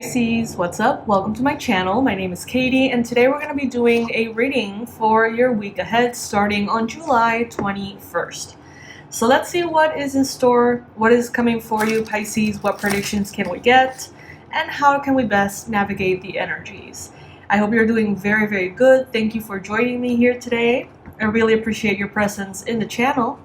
Pisces, what's up? Welcome to my channel. My name is Katie, and today we're going to be doing a reading for your week ahead starting on July 21st. So let's see what is in store, what is coming for you, Pisces, what predictions can we get, and how can we best navigate the energies. I hope you're doing very, very good. Thank you for joining me here today. I really appreciate your presence in the channel.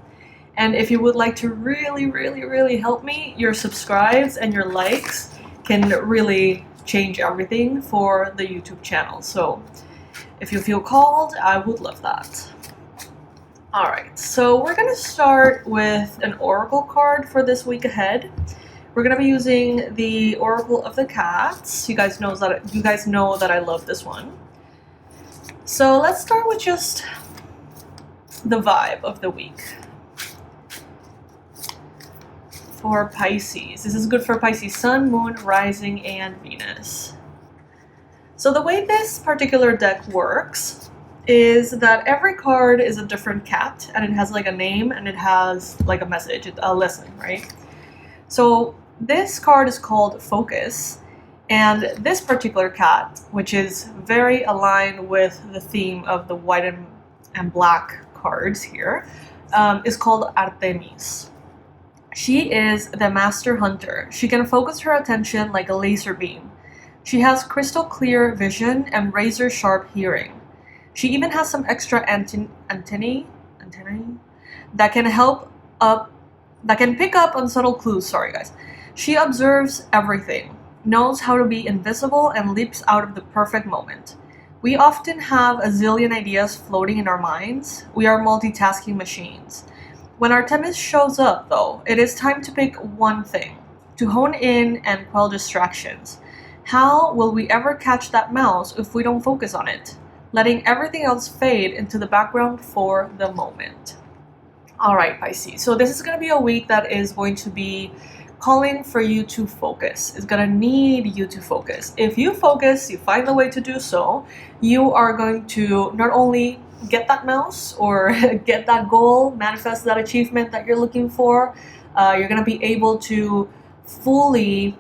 And if you would like to really help me, your subscribes and your likes can really change everything for the YouTube channel. So if you feel called, I would love that. All right, so we're gonna start with an oracle card for this week ahead. We're gonna be using the Oracle of the Cats. You guys know that I love this one. So let's start with just the vibe of the week. For Pisces. This is good for Pisces Sun, Moon, Rising, and Venus. So the way this particular deck works is that every card is a different cat, and it has like a name and it has like a message, a lesson, right? So this card is called Focus, and this particular cat, which is very aligned with the theme of the white and black cards here, is called Artemis. She is the master hunter. She can focus her attention like a laser beam. She has crystal clear vision and razor sharp hearing. She even has some extra antennae that can pick up on subtle clues. Sorry guys. She observes everything, knows how to be invisible, and leaps out of the perfect moment. We often have a zillion ideas floating in our minds. We are multitasking machines. When Artemis shows up, though, it is time to pick one thing, to hone in and quell distractions. How will we ever catch that mouse if we don't focus on it, letting everything else fade into the background for the moment? All right, Pisces. So this is going to be a week that is going to be calling for you to focus. It's going to need you to focus. If you focus, you find the way to do so, you are going to not only get that mouse or get that goal, manifest that achievement that you're looking for. You're going to be able to fully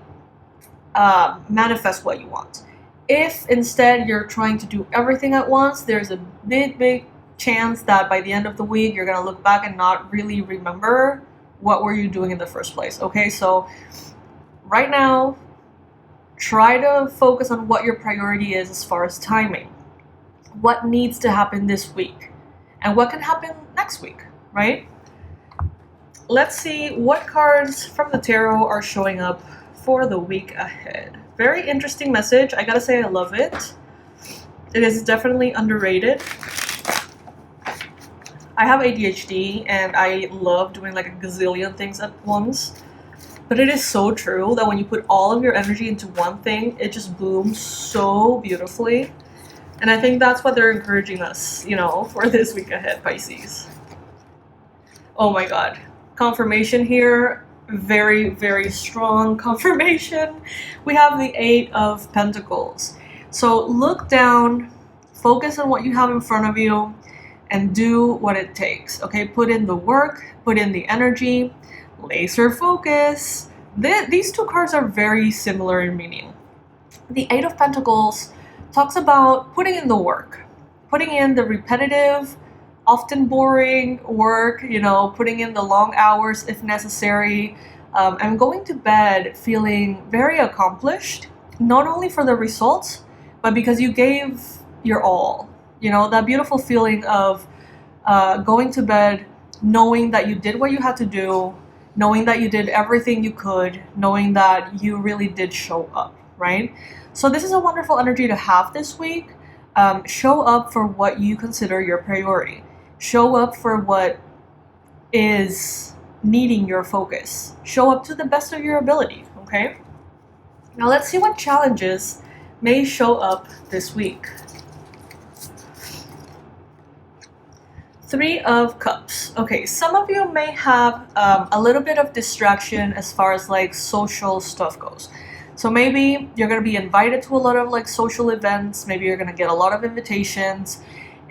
manifest what you want. If instead you're trying to do everything at once, there's a big chance that by the end of the week you're going to look back and not really remember what were you doing in the first place. Okay, so right now try to focus on what your priority is as far as timing. What needs to happen this week and what can happen next week, right? Let's see what cards from the tarot are showing up for the week ahead. Very interesting message. I gotta say I love it. It is definitely underrated. I have ADHD and I love doing like a gazillion things at once. But it is so true that when you put all of your energy into one thing, it just blooms so beautifully. And I think that's what they're encouraging us, for this week ahead, Pisces. Oh my God. Confirmation here. Very strong confirmation. We have the 8 of Pentacles. So look down, focus on what you have in front of you, and do what it takes. Okay, put in the work, put in the energy, laser focus. These two cards are very similar in meaning. The 8 of Pentacles talks about putting in the work, putting in the repetitive, often boring work, putting in the long hours if necessary, and going to bed feeling very accomplished, not only for the results, but because you gave your all. That beautiful feeling of going to bed knowing that you did what you had to do, knowing that you did everything you could, knowing that you really did show up, right? So this is a wonderful energy to have this week. Show up for what you consider your priority. Show up for what is needing your focus. Show up to the best of your ability, okay? Now let's see what challenges may show up this week. 3 of Cups. Okay, some of you may have a little bit of distraction as far as like social stuff goes. So maybe you're going to be invited to a lot of like social events. Maybe you're going to get a lot of invitations.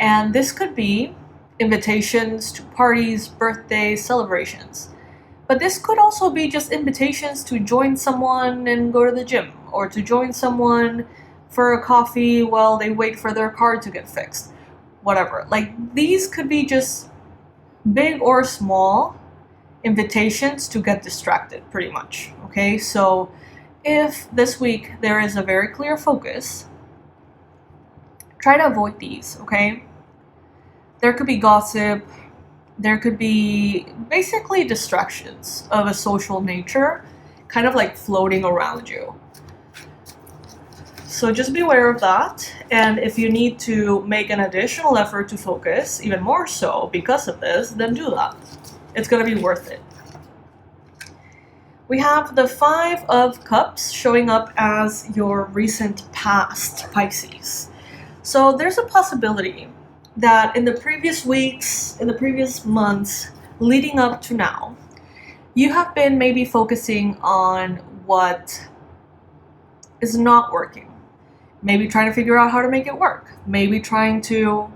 And this could be invitations to parties, birthdays, celebrations. But this could also be just invitations to join someone and go to the gym, or to join someone for a coffee while they wait for their car to get fixed. Whatever. Like, these could be just big or small invitations to get distracted, pretty much. Okay, so if this week there is a very clear focus, try to avoid these, okay? There could be gossip, there could be basically distractions of a social nature, kind of like floating around you. So just be aware of that, and if you need to make an additional effort to focus, even more so because of this, then do that. It's gonna be worth it. We have the Five of Cups showing up as your recent past, Pisces. So there's a possibility that in the previous weeks, in the previous months, leading up to now, you have been maybe focusing on what is not working. Maybe trying to figure out how to make it work. Maybe trying to,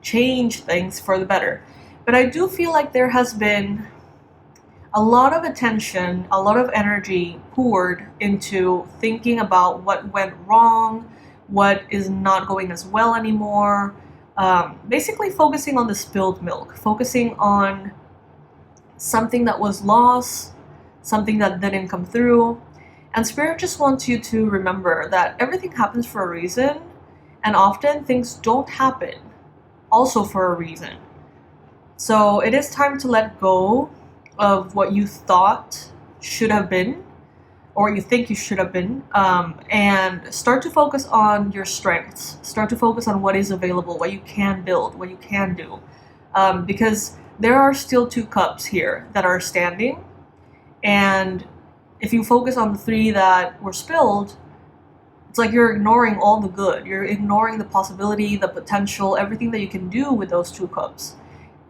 change things for the better. But I do feel like there has been a lot of attention, a lot of energy poured into thinking about what went wrong, what is not going as well anymore. Basically focusing on the spilled milk, focusing on something that was lost, something that didn't come through. And Spirit just wants you to remember that everything happens for a reason, and often things don't happen also for a reason. So it is time to let go of what you thought should have been, or you think you should have been, and start to focus on your strengths. Start to focus on what is available, what you can build, what you can do. Because there are still two cups here that are standing, and if you focus on the three that were spilled, it's like you're ignoring all the good. You're ignoring the possibility, the potential, everything that you can do with those two cups.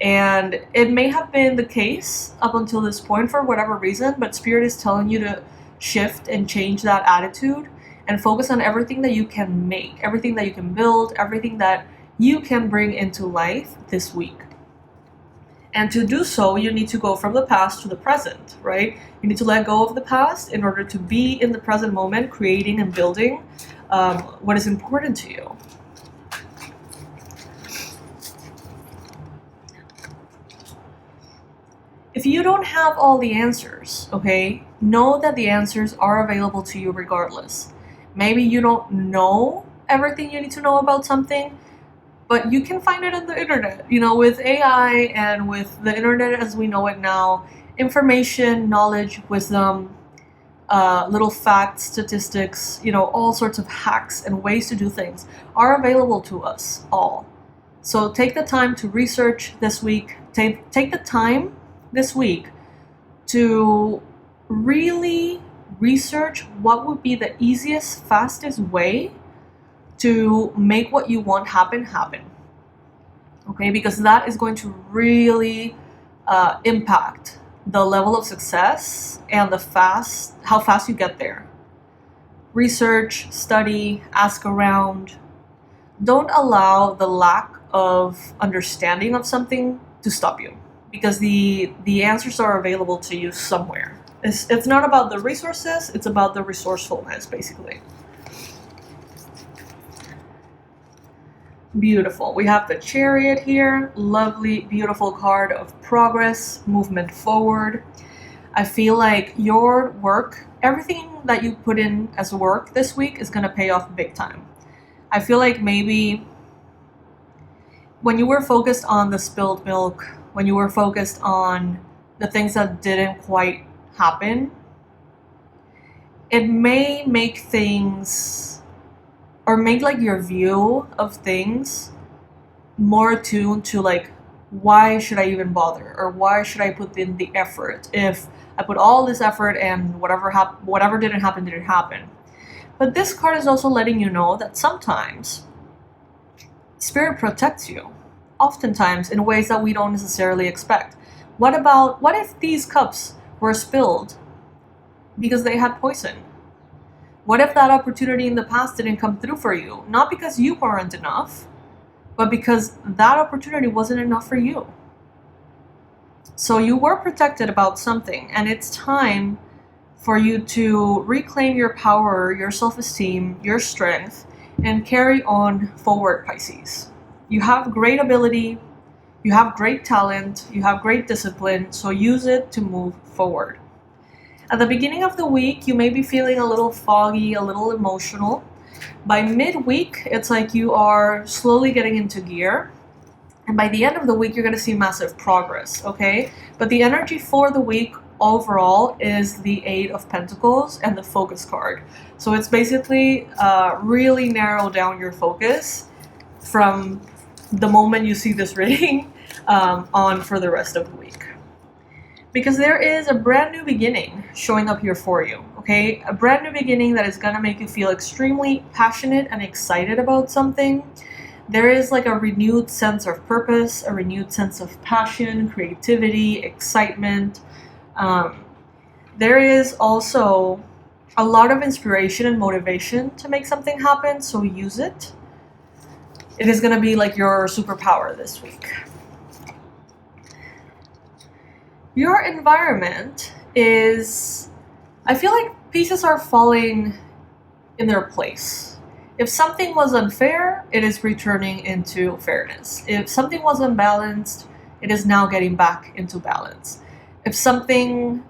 And it may have been the case up until this point for whatever reason, but Spirit is telling you to shift and change that attitude and focus on everything that you can make, everything that you can build, everything that you can bring into life this week. And to do so, you need to go from the past to the present, right? You need to let go of the past in order to be in the present moment, creating and building what is important to you. If you don't have all the answers, okay, know that the answers are available to you regardless. Maybe you don't know everything you need to know about something, but you can find it on the internet. With AI and with the internet as we know it now, information, knowledge, wisdom, little facts, statistics, all sorts of hacks and ways to do things are available to us all. So take the time to research this week. Take the time this week to really research what would be the easiest, fastest way to make what you want happen. Okay, because that is going to really impact the level of success and how fast you get there. Research, study, ask around. Don't allow the lack of understanding of something to stop you, because the answers are available to you somewhere. It's not about the resources, it's about the resourcefulness, basically. Beautiful. We have the Chariot here. Lovely, beautiful card of progress, movement forward. I feel like your work, everything that you put in as work this week is going to pay off big time. I feel like maybe when you were focused on the spilled milk, when you were focused on the things that didn't quite happen, it may make things, or make like your view of things more attuned to like, why should I even bother, or why should I put in the effort if I put all this effort and whatever didn't happen. But this card is also letting you know that sometimes Spirit protects you, oftentimes in ways that we don't necessarily expect. What if these cups were spilled because they had poison? What if that opportunity in the past didn't come through for you? Not because you weren't enough, but because that opportunity wasn't enough for you. So you were protected about something, and it's time for you to reclaim your power, your self-esteem, your strength, and carry on forward, Pisces. You have great ability, you have great talent, you have great discipline, so use it to move forward. At the beginning of the week, you may be feeling a little foggy, a little emotional. By midweek, it's like you are slowly getting into gear. And by the end of the week, you're going to see massive progress, okay? But the energy for the week overall is the Eight of Pentacles and the Focus card. So it's basically really narrow down your focus from the moment you see this reading on for the rest of the week. Because there is a brand new beginning showing up here for you, okay? A brand new beginning that is going to make you feel extremely passionate and excited about something. There is like a renewed sense of purpose, a renewed sense of passion, creativity, excitement. There is also a lot of inspiration and motivation to make something happen, so use it. It is going to be like your superpower this week. Your environment is, I feel like pieces are falling in their place. If something was unfair, it is returning into fairness. If something was unbalanced, it is now getting back into balance. If something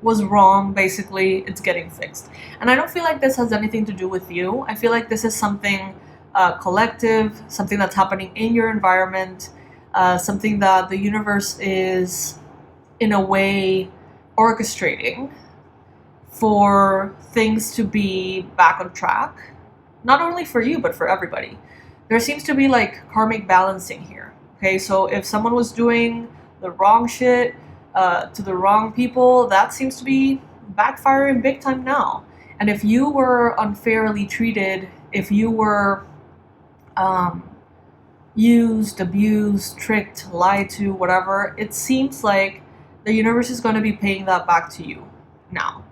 was wrong, basically, it's getting fixed. And I don't feel like this has anything to do with you. I feel like this is something collective, something that's happening in your environment, something that the universe is, in a way, orchestrating for things to be back on track, not only for you, but for everybody. There seems to be like karmic balancing here, okay? So if someone was doing the wrong shit to the wrong people, that seems to be backfiring big time now. And if you were unfairly treated, if you were used, abused, tricked, lied to, whatever, it seems like the universe is going to be paying that back to you now.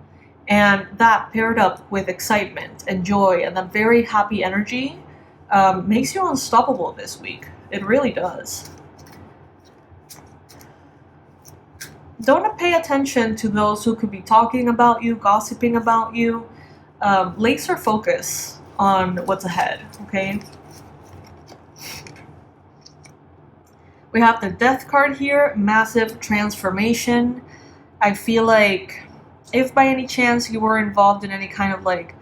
And that paired up with excitement and joy and that very happy energy makes you unstoppable this week. It really does. Don't pay attention to those who could be talking about you, gossiping about you. Laser focus on what's ahead, okay? We have the Death card here, massive transformation. I feel like if by any chance you were involved in any kind of like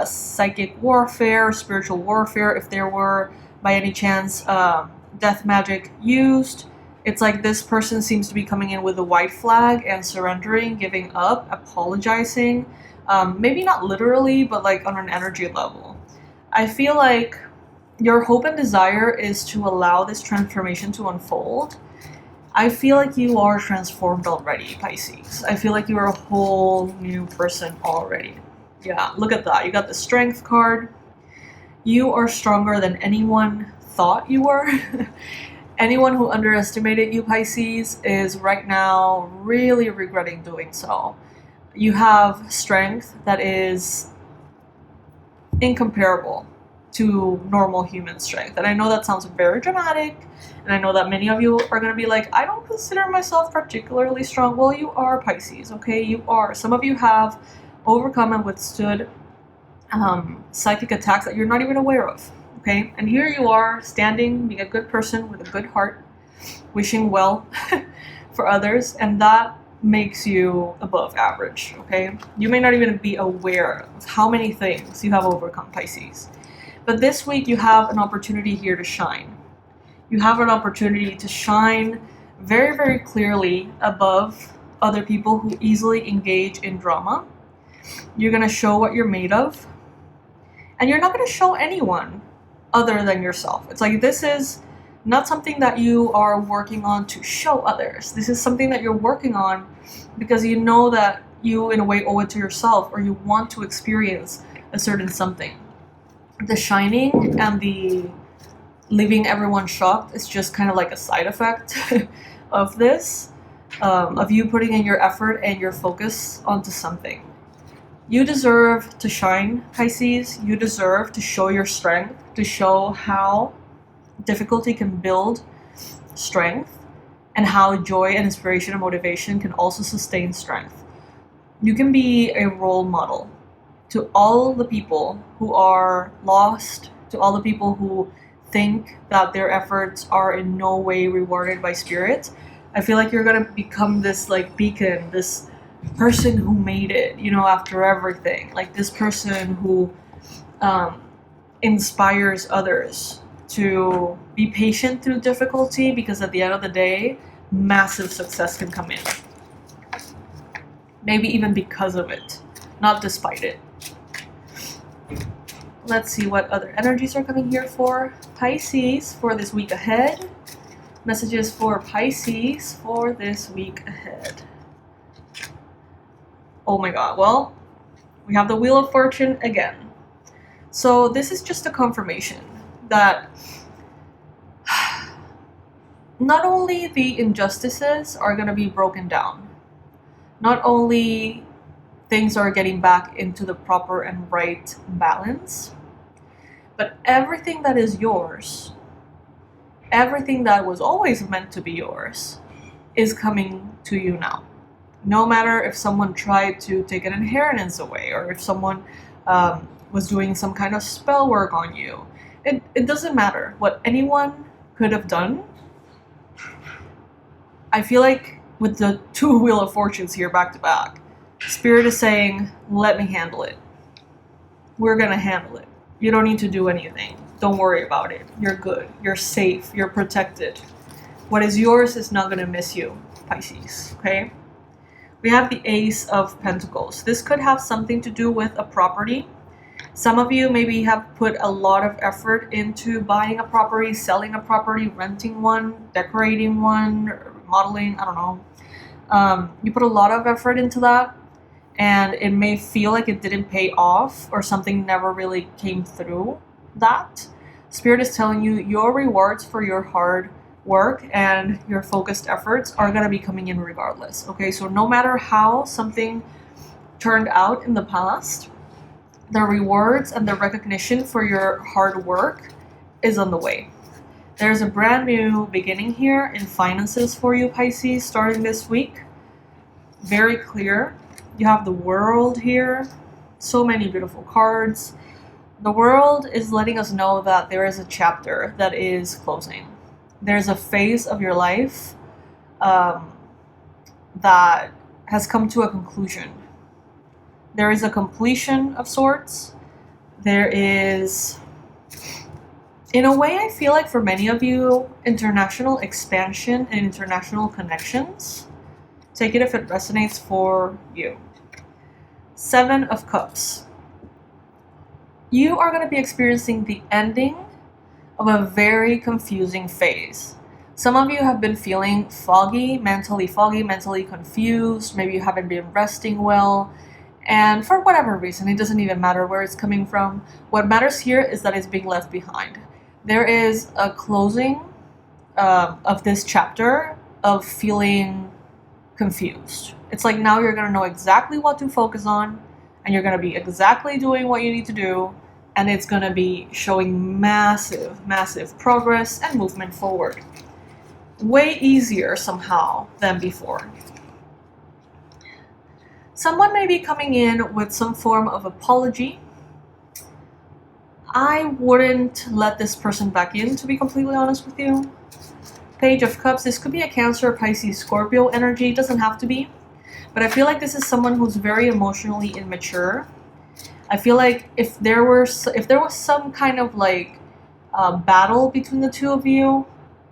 psychic warfare, spiritual warfare, if there were by any chance death magic used, it's like this person seems to be coming in with a white flag and surrendering, giving up, apologizing. Maybe not literally, but like on an energy level. I feel like your hope and desire is to allow this transformation to unfold. I feel like you are transformed already, Pisces. I feel like you are a whole new person already. Yeah, look at that. You got the Strength card. You are stronger than anyone thought you were. Anyone who underestimated you, Pisces, is right now really regretting doing so. You have strength that is incomparable to normal human strength. And I know that sounds very dramatic, and I know that many of you are going to be like, I don't consider myself particularly strong. Well, you are, Pisces, okay? You are. Some of you have overcome and withstood psychic attacks that you're not even aware of, okay? And here you are, standing, being a good person with a good heart, wishing well for others, and that makes you above average, okay? You may not even be aware of how many things you have overcome, Pisces. But this week you have an opportunity here to shine. You have an opportunity to shine very, very clearly above other people who easily engage in drama. You're going to show what you're made of. And you're not going to show anyone other than yourself. It's like this is not something that you are working on to show others. This is something that you're working on because you know that you, in a way, owe it to yourself, or you want to experience a certain something. The shining and the leaving everyone shocked is just kind of like a side effect of this, of you putting in your effort and your focus onto something. You deserve to shine, Pisces. You deserve to show your strength, to show how difficulty can build strength. and how joy and inspiration and motivation can also sustain strength. You can be a role model to all the people who are lost, to all the people who think that their efforts are in no way rewarded by spirit. I feel like you're gonna become this like beacon, this person who made it, you know, after everything. Like this person who inspires others to be patient through difficulty, because at the end of the day, massive success can come in. Maybe even because of it, not despite it. Let's see what other energies are coming here for Pisces for this week ahead. Messages for Pisces for this week ahead. Oh my god, well, we have the Wheel of Fortune again. So this is just a confirmation that not only the injustices are going to be broken down, not only things are getting back into the proper and right balance, but everything that is yours, everything that was always meant to be yours, is coming to you now. No matter if someone tried to take an inheritance away, or if someone was doing some kind of spell work on you. It doesn't matter what anyone could have done. I feel like with the two Wheel of Fortunes here back to back, Spirit is saying, let me handle it. We're gonna handle it. You don't need to do anything. Don't worry about it. You're good. You're safe. You're protected. What is yours is not gonna miss you, Pisces, okay? We have the Ace of Pentacles. This could have something to do with a property. Some of you maybe have put a lot of effort into buying a property, selling a property, renting one, decorating one, remodeling, I don't know. You put a lot of effort into that, and it may feel like it didn't pay off, or something never really came through that. Spirit is telling you your rewards for your hard work and your focused efforts are going to be coming in regardless. Okay, so no matter how something turned out in the past, the rewards and the recognition for your hard work is on the way. There's a brand new beginning here in finances for you, Pisces, starting this week. Very clear. You have the World here. So many beautiful cards. The World is letting us know that there is a chapter that is closing. There's a phase of your life that has come to a conclusion. There is a completion of sorts. There is, in a way, I feel like for many of you, international expansion and international connections. Take it if it resonates for you. Seven of Cups. You are going to be experiencing the ending of a very confusing phase. Some of you have been feeling foggy, mentally confused. Maybe you haven't been resting well. And for whatever reason, it doesn't even matter where it's coming from. What matters here is that it's being left behind. There is a closing of this chapter of feeling confused. It's like now you're going to know exactly what to focus on, and you're going to be exactly doing what you need to do, and it's going to be showing massive progress and movement forward. Way easier somehow than before. Someone may be coming in with some form of apology. I wouldn't let this person back in, to be completely honest with you. Page of Cups. This could be a Cancer, Pisces, Scorpio energy. It doesn't have to be. But I feel like this is someone who's very emotionally immature. I feel like if there was some kind of like battle between the two of you,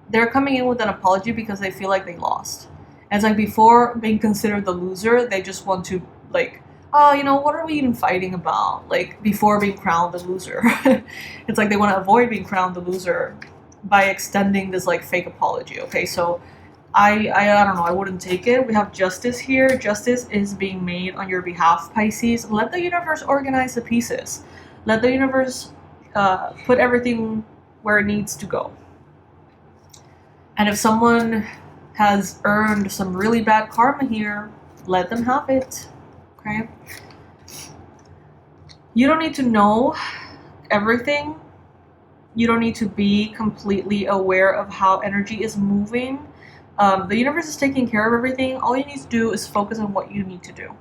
they're coming in with an apology because they feel like they lost. And it's like before being considered the loser, they just want to like, oh, you know, what are we even fighting about? Like before being crowned the loser. It's like they want to avoid being crowned the loser by extending this like fake apology. Okay, so I don't know, I wouldn't take it. We have Justice here. Justice is being made on your behalf, Pisces. Let the universe organize the pieces. Let the universe put everything where it needs to go. And if someone has earned some really bad karma here, let them have it. Okay? You don't need to know everything. You don't need to be completely aware of how energy is moving. The universe is taking care of everything. All you need to do is focus on what you need to do.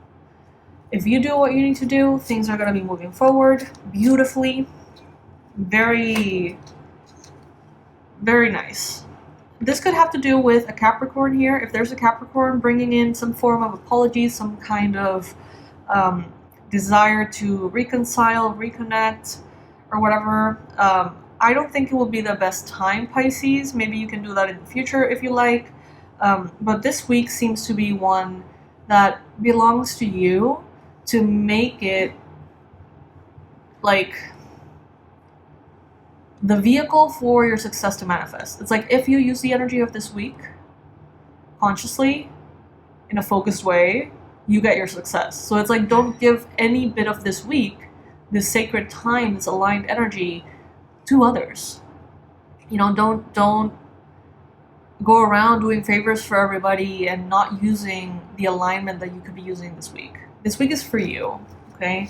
If you do what you need to do, things are going to be moving forward beautifully. Very, very nice. This could have to do with a Capricorn here. If there's a Capricorn bringing in some form of apology, some kind of desire to reconcile, reconnect, or whatever, I don't think it will be the best time, Pisces. Maybe you can do that in the future if you like. But this week seems to be one that belongs to you to make it like the vehicle for your success to manifest. It's like if you use the energy of this week consciously, in a focused way, you get your success. So it's like, don't give any bit of this week, this sacred time, this aligned energy to others. You know, don't go around doing favors for everybody and not using the alignment that you could be using this week. This week is for you, okay?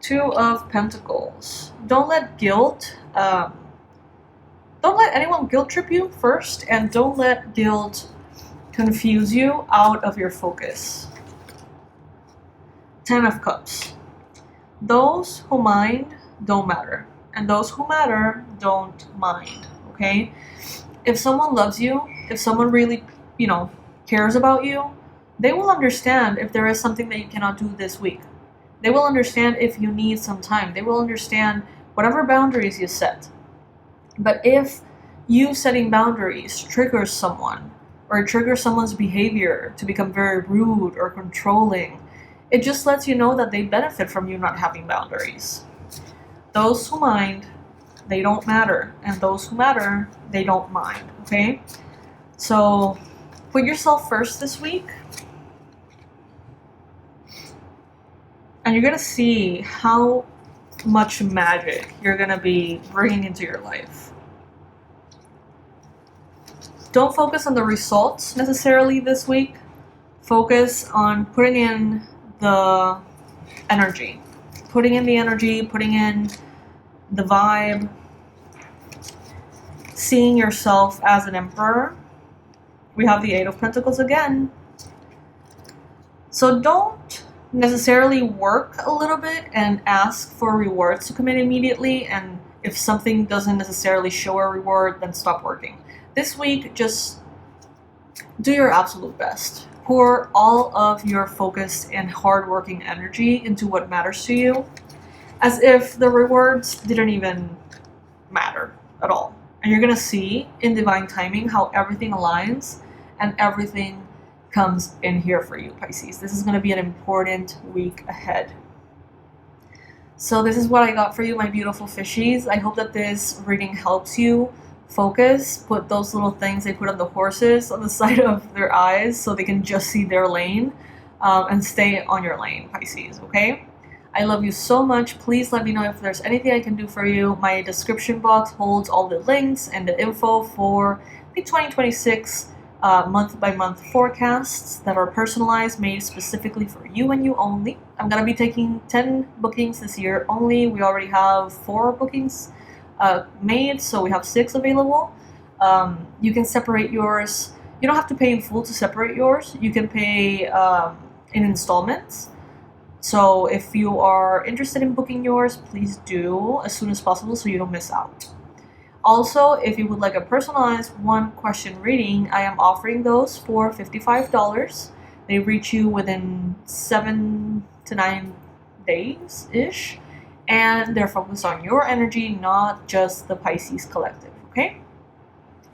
Two of Pentacles. Don't let guilt, don't let anyone guilt trip you first, and don't let guilt confuse you out of your focus. Ten of Cups. Those who mind don't matter, and those who matter don't mind, okay? If someone loves you, if someone really, cares about you, they will understand if there is something that you cannot do this week. They will understand if you need some time. They will understand whatever boundaries you set. But if you setting boundaries triggers someone, or triggers someone's behavior to become very rude or controlling, it just lets you know that they benefit from you not having boundaries. Those who mind, they don't matter. And those who matter, they don't mind, okay? So put yourself first this week. And you're going to see how much magic you're going to be bringing into your life. Don't focus on the results necessarily this week. Focus on putting in the energy. Putting in the energy, putting in the vibe. Seeing yourself as an emperor. We have the Eight of Pentacles again. So don't necessarily work a little bit and ask for rewards to come in immediately, and if something doesn't necessarily show a reward, then stop working. This week, just do your absolute best. Pour all of your focused and hardworking energy into what matters to you, as if the rewards didn't even matter at all. And you're gonna see in divine timing how everything aligns and everything comes in here for you, Pisces. This is going to be an important week ahead. So this is what I got for you, my beautiful fishies. I hope that this reading helps you focus. Put those little things they put on the horses on the side of their eyes so they can just see their lane, and stay on your lane, Pisces, okay? I love you so much. Please let me know if there's anything I can do for you. My description box holds all the links and the info for the 2026 month-by-month forecasts that are personalized, made specifically for you and you only. I'm going to be taking 10 bookings this year only. We already have 4 bookings made, so we have 6 available. You can separate yours. You don't have to pay in full to separate yours. You can pay in installments. So if you are interested in booking yours, please do as soon as possible so you don't miss out. Also, if you would like a personalized 1-question reading, I am offering those for $55. They reach you within 7 to 9 days-ish, and they're focused on your energy, not just the Pisces collective, okay?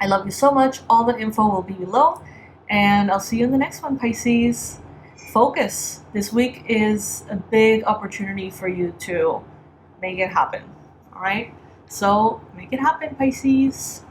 I love you so much. All the info will be below, and I'll see you in the next one, Pisces. Focus. This week is a big opportunity for you to make it happen, all right? So make it happen, Pisces.